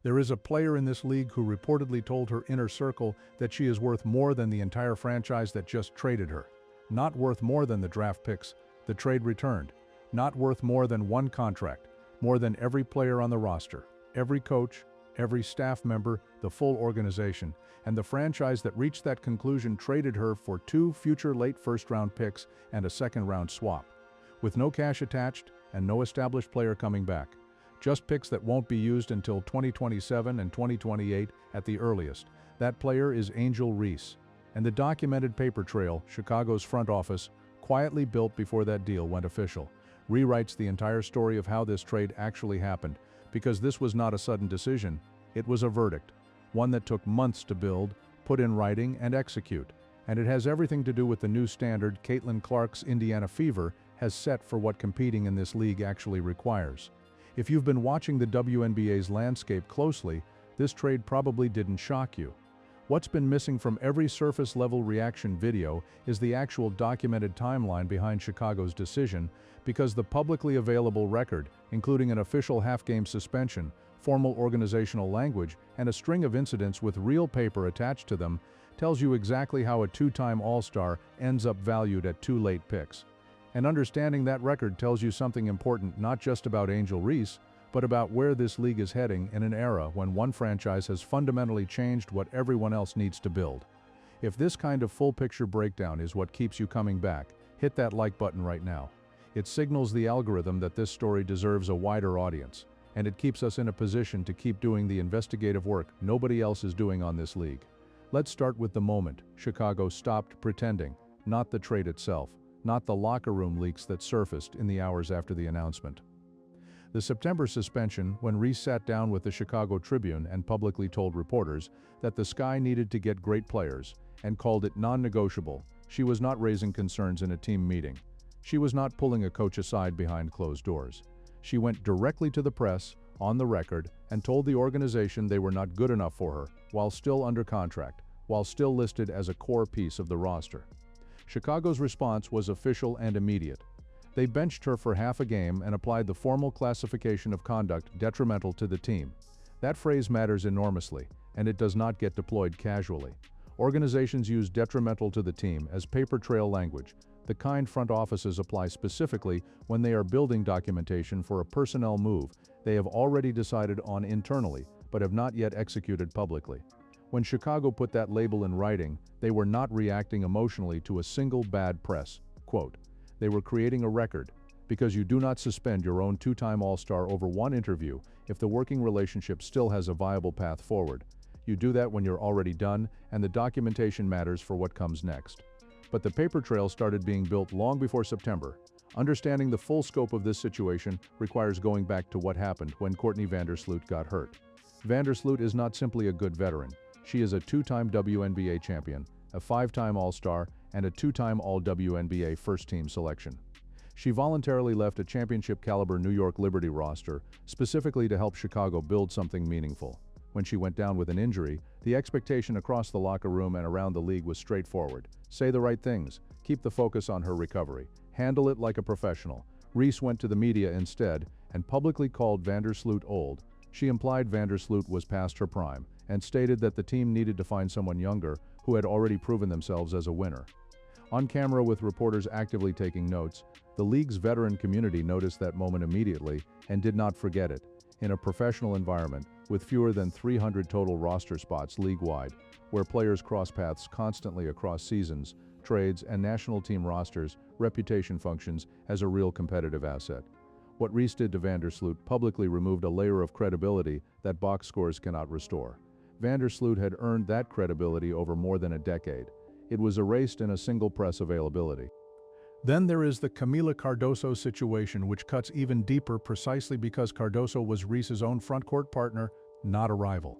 There is a player in this league who reportedly told her inner circle that she is worth more than the entire franchise that just traded her. Not worth more than the draft picks, the trade returned. Not worth more than one contract, more than every player on the roster, every coach, every staff member, the full organization, and the franchise that reached that conclusion traded her for 2 future late first-round picks and a second-round swap. With no cash attached and no established player coming back. Just picks that won't be used until 2027 and 2028 at the earliest. That player is Angel Reese. And the documented paper trail Chicago's front office quietly built before that deal went official rewrites the entire story of how this trade actually happened, because this was not a sudden decision, it was a verdict, one that took months to build, put in writing, and execute. And it has everything to do with the new standard Caitlin Clark's Indiana Fever has set for what competing in this league actually requires. If you've been watching the WNBA's landscape closely, this trade probably didn't shock you. What's been missing from every surface-level reaction video is the actual documented timeline behind Chicago's decision, because the publicly available record, including an official half-game suspension, formal organizational language, and a string of incidents with real paper attached to them, tells you exactly how a 2-time All-Star ends up valued at 2 late picks. And understanding that record tells you something important not just about Angel Reese, but about where this league is heading in an era when one franchise has fundamentally changed what everyone else needs to build. If this kind of full-picture breakdown is what keeps you coming back, hit that like button right now. It signals the algorithm that this story deserves a wider audience, and it keeps us in a position to keep doing the investigative work nobody else is doing on this league. Let's start with the moment Chicago stopped pretending, not the trade itself, not the locker room leaks that surfaced in the hours after the announcement. The September suspension, when Reese sat down with the Chicago Tribune and publicly told reporters that the Sky needed to get great players, and called it non-negotiable, she was not raising concerns in a team meeting. She was not pulling a coach aside behind closed doors. She went directly to the press, on the record, and told the organization they were not good enough for her, while still under contract, while still listed as a core piece of the roster. Chicago's response was official and immediate. They benched her for half a game and applied the formal classification of conduct detrimental to the team. That phrase matters enormously, and it does not get deployed casually. Organizations use detrimental to the team as paper trail language, the kind front offices apply specifically when they are building documentation for a personnel move they have already decided on internally, but have not yet executed publicly. When Chicago put that label in writing, they were not reacting emotionally to a single bad press quote. They were creating a record, because you do not suspend your own 2-time All-Star over one interview if the working relationship still has a viable path forward. You do that when you're already done, and the documentation matters for what comes next. But the paper trail started being built long before September. Understanding the full scope of this situation requires going back to what happened when Courtney Vandersloot got hurt. Vandersloot is not simply a good veteran. She is a 2-time WNBA champion, a 5-time All-Star, and a 2-time All-WNBA first-team selection. She voluntarily left a championship-caliber New York Liberty roster, specifically to help Chicago build something meaningful. When she went down with an injury, the expectation across the locker room and around the league was straightforward. Say the right things, keep the focus on her recovery, handle it like a professional. Reese went to the media instead and publicly called Vandersloot old. She implied Vandersloot was past her prime and stated that the team needed to find someone younger who had already proven themselves as a winner. On camera with reporters actively taking notes, the league's veteran community noticed that moment immediately and did not forget it. In a professional environment, with fewer than 300 total roster spots league-wide, where players cross paths constantly across seasons, trades, and national team rosters, reputation functions as a real competitive asset. What Reese did to Vandersloot publicly removed a layer of credibility that box scores cannot restore. Vandersloot had earned that credibility over more than a decade. It was erased in a single press availability. Then there is the Camila Cardoso situation, which cuts even deeper precisely because Cardoso was Reese's own frontcourt partner, not a rival,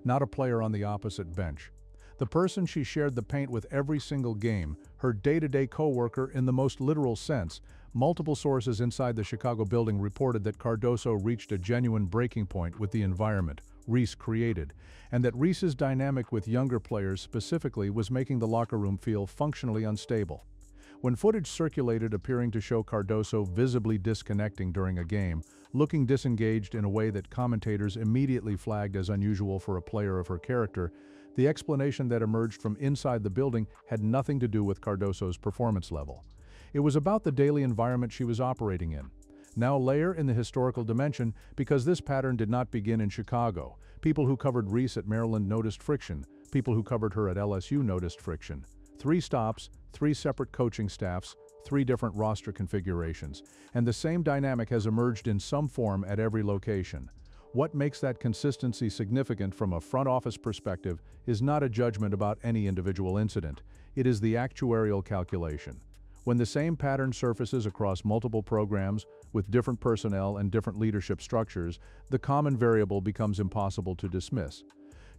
not a player on the opposite bench. The person she shared the paint with every single game, her day-to-day co-worker in the most literal sense. Multiple sources inside the Chicago building reported that Cardoso reached a genuine breaking point with the environment Reese created, and that Reese's dynamic with younger players specifically was making the locker room feel functionally unstable. When footage circulated appearing to show Cardoso visibly disconnecting during a game, looking disengaged in a way that commentators immediately flagged as unusual for a player of her character, the explanation that emerged from inside the building had nothing to do with Cardoso's performance level. It was about the daily environment she was operating in. Now layer in the historical dimension, because this pattern did not begin in Chicago. People who covered Reese at Maryland noticed friction. People who covered her at LSU noticed friction. 3 stops, 3 separate coaching staffs, 3 different roster configurations, and the same dynamic has emerged in some form at every location. What makes that consistency significant from a front office perspective is not a judgment about any individual incident. It is the actuarial calculation. When the same pattern surfaces across multiple programs with different personnel and different leadership structures, the common variable becomes impossible to dismiss.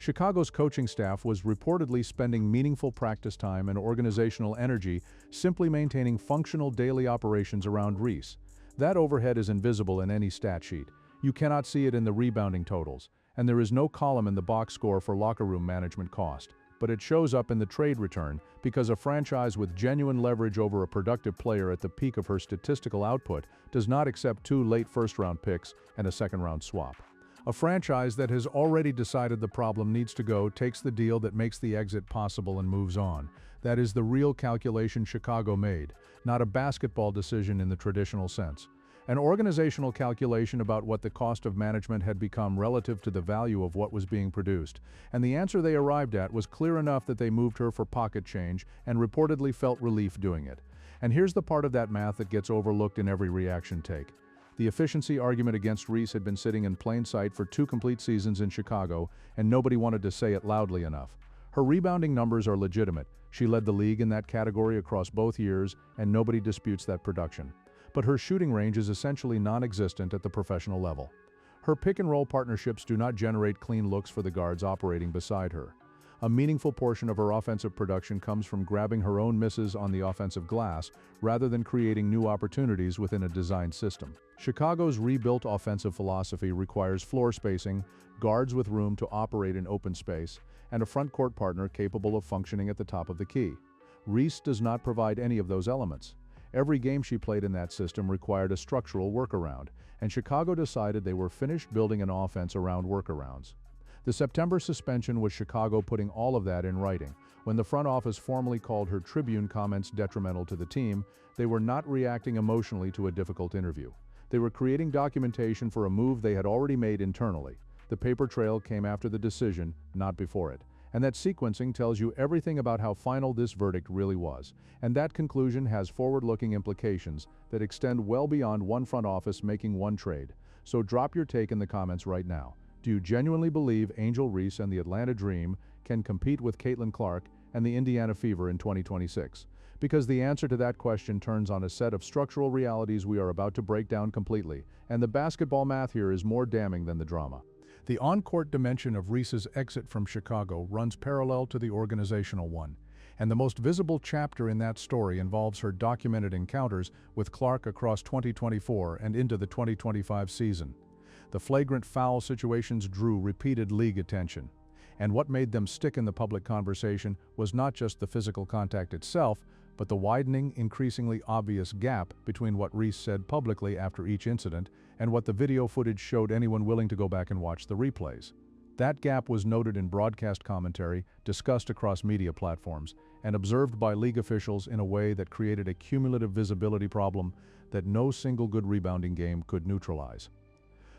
Chicago's coaching staff was reportedly spending meaningful practice time and organizational energy simply maintaining functional daily operations around Reese. That overhead is invisible in any stat sheet. You cannot see it in the rebounding totals, and there is no column in the box score for locker room management cost. But it shows up in the trade return because a franchise with genuine leverage over a productive player at the peak of her statistical output does not accept 2 late first-round picks and a second-round swap. A franchise that has already decided the problem needs to go takes the deal that makes the exit possible and moves on. That is the real calculation Chicago made, not a basketball decision in the traditional sense. An organizational calculation about what the cost of management had become relative to the value of what was being produced, and the answer they arrived at was clear enough that they moved her for pocket change and reportedly felt relief doing it. And here's the part of that math that gets overlooked in every reaction take. The efficiency argument against Reese had been sitting in plain sight for 2 complete seasons in Chicago, and nobody wanted to say it loudly enough. Her rebounding numbers are legitimate. She led the league in that category across both years, and nobody disputes that production. But her shooting range is essentially non-existent at the professional level. Her pick-and-roll partnerships do not generate clean looks for the guards operating beside her. A meaningful portion of her offensive production comes from grabbing her own misses on the offensive glass rather than creating new opportunities within a designed system. Chicago's rebuilt offensive philosophy requires floor spacing, guards with room to operate in open space, and a front court partner capable of functioning at the top of the key. Reese does not provide any of those elements. Every game she played in that system required a structural workaround, and Chicago decided they were finished building an offense around workarounds. The September suspension was Chicago putting all of that in writing. When the front office formally called her Tribune comments detrimental to the team, they were not reacting emotionally to a difficult interview. They were creating documentation for a move they had already made internally. The paper trail came after the decision, not before it. And that sequencing tells you everything about how final this verdict really was. And that conclusion has forward-looking implications that extend well beyond one front office making one trade. So drop your take in the comments right now. Do you genuinely believe Angel Reese and the Atlanta Dream can compete with Caitlin Clark and the Indiana Fever in 2026? Because the answer to that question turns on a set of structural realities we are about to break down completely, and the basketball math here is more damning than the drama. The on-court dimension of Reese's exit from Chicago runs parallel to the organizational one, and the most visible chapter in that story involves her documented encounters with Clark across 2024 and into the 2025 season. The flagrant foul situations drew repeated league attention, and what made them stick in the public conversation was not just the physical contact itself, but the widening, increasingly obvious gap between what Reese said publicly after each incident and what the video footage showed anyone willing to go back and watch the replays. That gap was noted in broadcast commentary, discussed across media platforms, and observed by league officials in a way that created a cumulative visibility problem that no single good rebounding game could neutralize.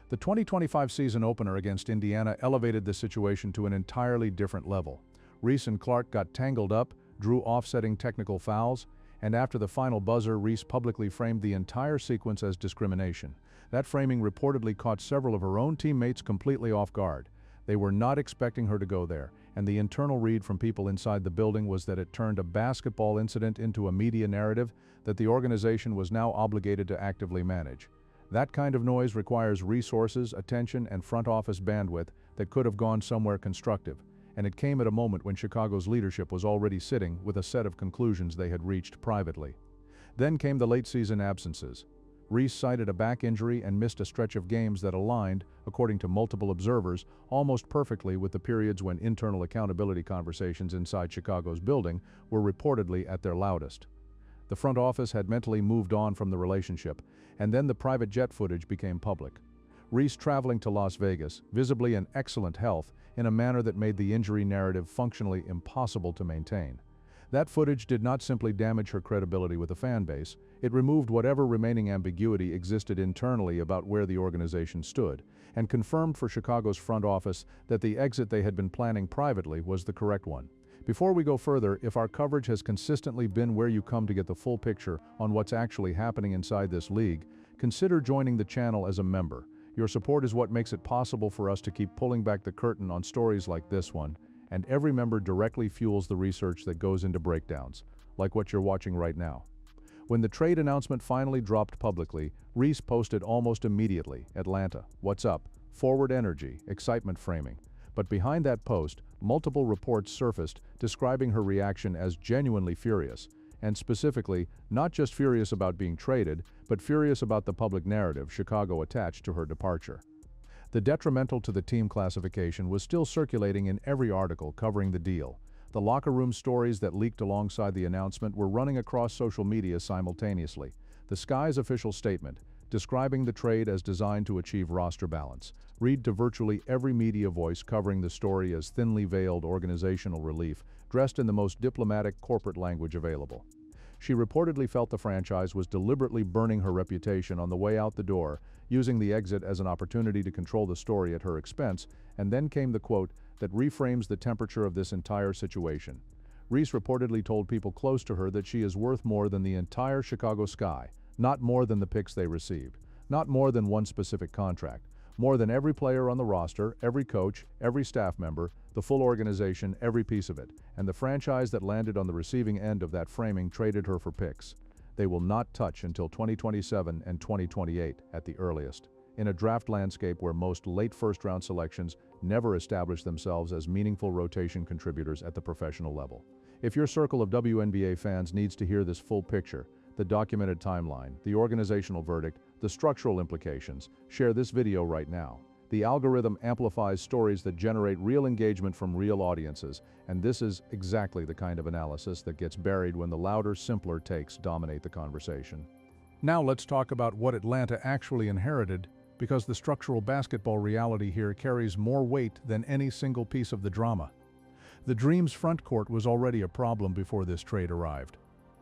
The 2025 season opener against Indiana elevated the situation to an entirely different level. Reese and Clark got tangled up, drew offsetting technical fouls, and after the final buzzer, Reese publicly framed the entire sequence as discrimination. That framing reportedly caught several of her own teammates completely off guard. They were not expecting her to go there, and the internal read from people inside the building was that it turned a basketball incident into a media narrative that the organization was now obligated to actively manage. That kind of noise requires resources, attention, and front office bandwidth that could have gone somewhere constructive, and it came at a moment when Chicago's leadership was already sitting with a set of conclusions they had reached privately. Then came the late-season absences. Reese cited a back injury and missed a stretch of games that aligned, according to multiple observers, almost perfectly with the periods when internal accountability conversations inside Chicago's building were reportedly at their loudest. The front office had mentally moved on from the relationship, and then the private jet footage became public. Reese traveling to Las Vegas, visibly in excellent health, in a manner that made the injury narrative functionally impossible to maintain. That footage did not simply damage her credibility with the fan base, it removed whatever remaining ambiguity existed internally about where the organization stood, and confirmed for Chicago's front office that the exit they had been planning privately was the correct one. Before we go further, if our coverage has consistently been where you come to get the full picture on what's actually happening inside this league, consider joining the channel as a member. Your support is what makes it possible for us to keep pulling back the curtain on stories like this one, and every member directly fuels the research that goes into breakdowns, like what you're watching right now. When the trade announcement finally dropped publicly, Reese posted almost immediately, "Atlanta, what's up? Forward energy, excitement framing." But behind that post, multiple reports surfaced describing her reaction as genuinely furious, and specifically, not just furious about being traded, but furious about the public narrative Chicago attached to her departure. The detrimental to the team classification was still circulating in every article covering the deal. The locker room stories that leaked alongside the announcement were running across social media simultaneously. The Sky's official statement, describing the trade as designed to achieve roster balance, read to virtually every media voice covering the story as thinly veiled organizational relief, dressed in the most diplomatic corporate language available. She reportedly felt the franchise was deliberately burning her reputation on the way out the door, using the exit as an opportunity to control the story at her expense, and then came the quote that reframes the temperature of this entire situation. Reese reportedly told people close to her that she is worth more than the entire Chicago Sky, not more than the picks they received, not more than one specific contract, more than every player on the roster, every coach, every staff member, the full organization, every piece of it, and the franchise that landed on the receiving end of that framing traded her for picks. They will not touch until 2027 and 2028 at the earliest, in a draft landscape where most late first-round selections never establish themselves as meaningful rotation contributors at the professional level. If your circle of WNBA fans needs to hear this full picture, the documented timeline, the organizational verdict, the structural implications, share this video right now. The algorithm amplifies stories that generate real engagement from real audiences, and this is exactly the kind of analysis that gets buried when the louder, simpler takes dominate the conversation. Now let's talk about what Atlanta actually inherited, because the structural basketball reality here carries more weight than any single piece of the drama. The Dream's front court was already a problem before this trade arrived.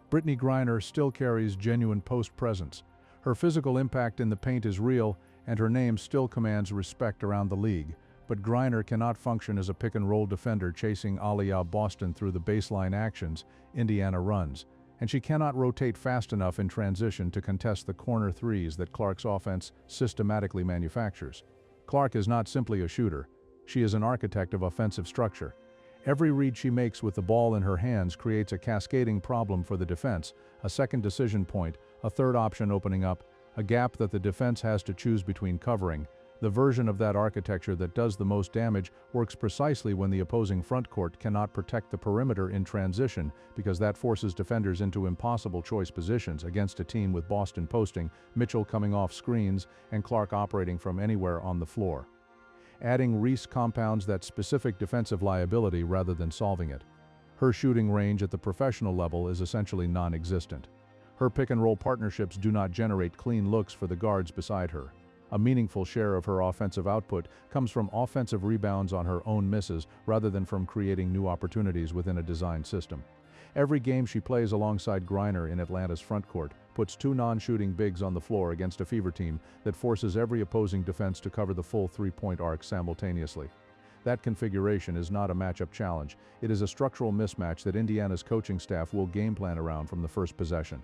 Brittney Griner still carries genuine post presence. Her physical impact in the paint is real, and her name still commands respect around the league, but Griner cannot function as a pick-and-roll defender chasing Aliyah Boston through the baseline actions Indiana runs, and she cannot rotate fast enough in transition to contest the corner threes that Clark's offense systematically manufactures. Clark is not simply a shooter, she is an architect of offensive structure. Every read she makes with the ball in her hands creates a cascading problem for the defense, a second decision point, a third option opening up, a gap that the defense has to choose between covering. The version of that architecture that does the most damage works precisely when the opposing front court cannot protect the perimeter in transition, because that forces defenders into impossible choice positions against a team with Boston posting, Mitchell coming off screens, and Clark operating from anywhere on the floor. Adding Reese compounds that specific defensive liability rather than solving it. Her shooting range at the professional level is essentially non-existent. Her pick-and-roll partnerships do not generate clean looks for the guards beside her. A meaningful share of her offensive output comes from offensive rebounds on her own misses rather than from creating new opportunities within a designed system. Every game she plays alongside Griner in Atlanta's front court puts two non-shooting bigs on the floor against a Fever team that forces every opposing defense to cover the full three-point arc simultaneously. That configuration is not a matchup challenge, it is a structural mismatch that Indiana's coaching staff will game plan around from the first possession.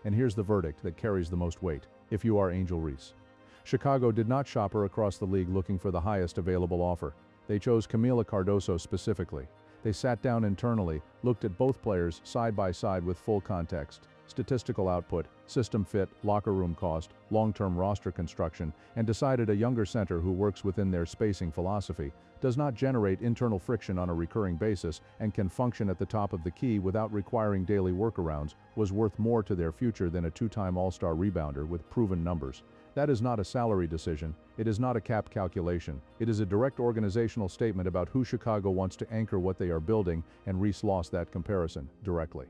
And here's the verdict that carries the most weight, if you are Angel Reese. Chicago did not shop her across the league looking for the highest available offer. They chose Camila Cardoso specifically. They sat down internally, looked at both players side by side with full context, statistical output, system fit, locker room cost, long-term roster construction, and decided a younger center who works within their spacing philosophy, does not generate internal friction on a recurring basis, and can function at the top of the key without requiring daily workarounds, was worth more to their future than a two-time All-Star rebounder with proven numbers. That is not a salary decision, it is not a cap calculation, it is a direct organizational statement about who Chicago wants to anchor what they are building, and Reese lost that comparison directly.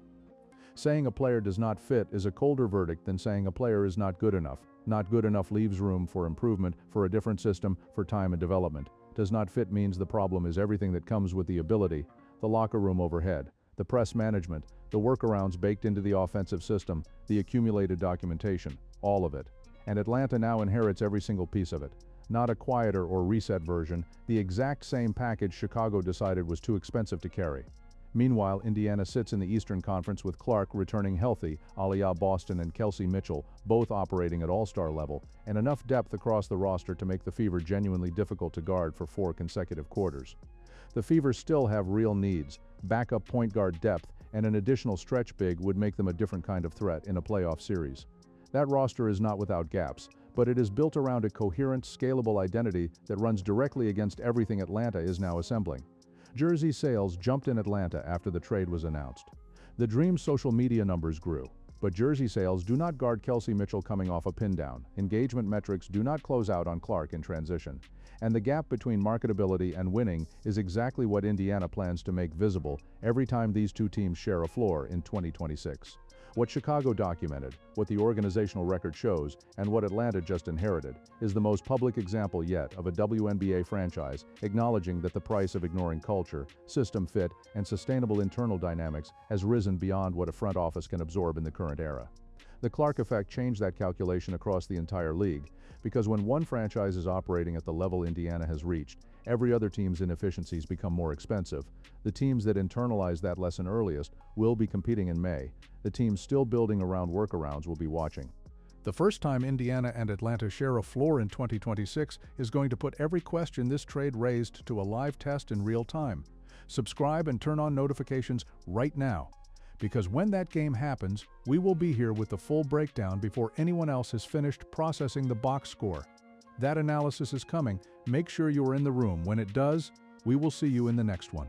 Saying a player does not fit is a colder verdict than saying a player is not good enough. Not good enough leaves room for improvement, for a different system, for time and development. Does not fit means the problem is everything that comes with the ability, the locker room overhead, the press management, the workarounds baked into the offensive system, the accumulated documentation, all of it. And Atlanta now inherits every single piece of it. Not a quieter or reset version, the exact same package Chicago decided was too expensive to carry. Meanwhile, Indiana sits in the Eastern Conference with Clark returning healthy, Aliyah Boston and Kelsey Mitchell, both operating at all-star level, and enough depth across the roster to make the Fever genuinely difficult to guard for 4 consecutive quarters. The Fever still have real needs. Backup point guard depth and an additional stretch big would make them a different kind of threat in a playoff series. That roster is not without gaps, but it is built around a coherent, scalable identity that runs directly against everything Atlanta is now assembling. Jersey sales jumped in Atlanta after the trade was announced. The Dream's social media numbers grew, but jersey sales do not guard Kelsey Mitchell coming off a pin down. Engagement metrics do not close out on Clark in transition. And the gap between marketability and winning is exactly what Indiana plans to make visible every time these two teams share a floor in 2026. What Chicago documented, what the organizational record shows, and what Atlanta just inherited, is the most public example yet of a WNBA franchise acknowledging that the price of ignoring culture, system fit, and sustainable internal dynamics has risen beyond what a front office can absorb in the current era. The Clark effect changed that calculation across the entire league, because when one franchise is operating at the level Indiana has reached, every other team's inefficiencies become more expensive. The teams that internalize that lesson earliest will be competing in May. The teams still building around workarounds will be watching. The first time Indiana and Atlanta share a floor in 2026 is going to put every question this trade raised to a live test in real time. Subscribe and turn on notifications right now, because when that game happens, we will be here with the full breakdown before anyone else has finished processing the box score. That analysis is coming. Make sure you are in the room. When it does, we will see you in the next one.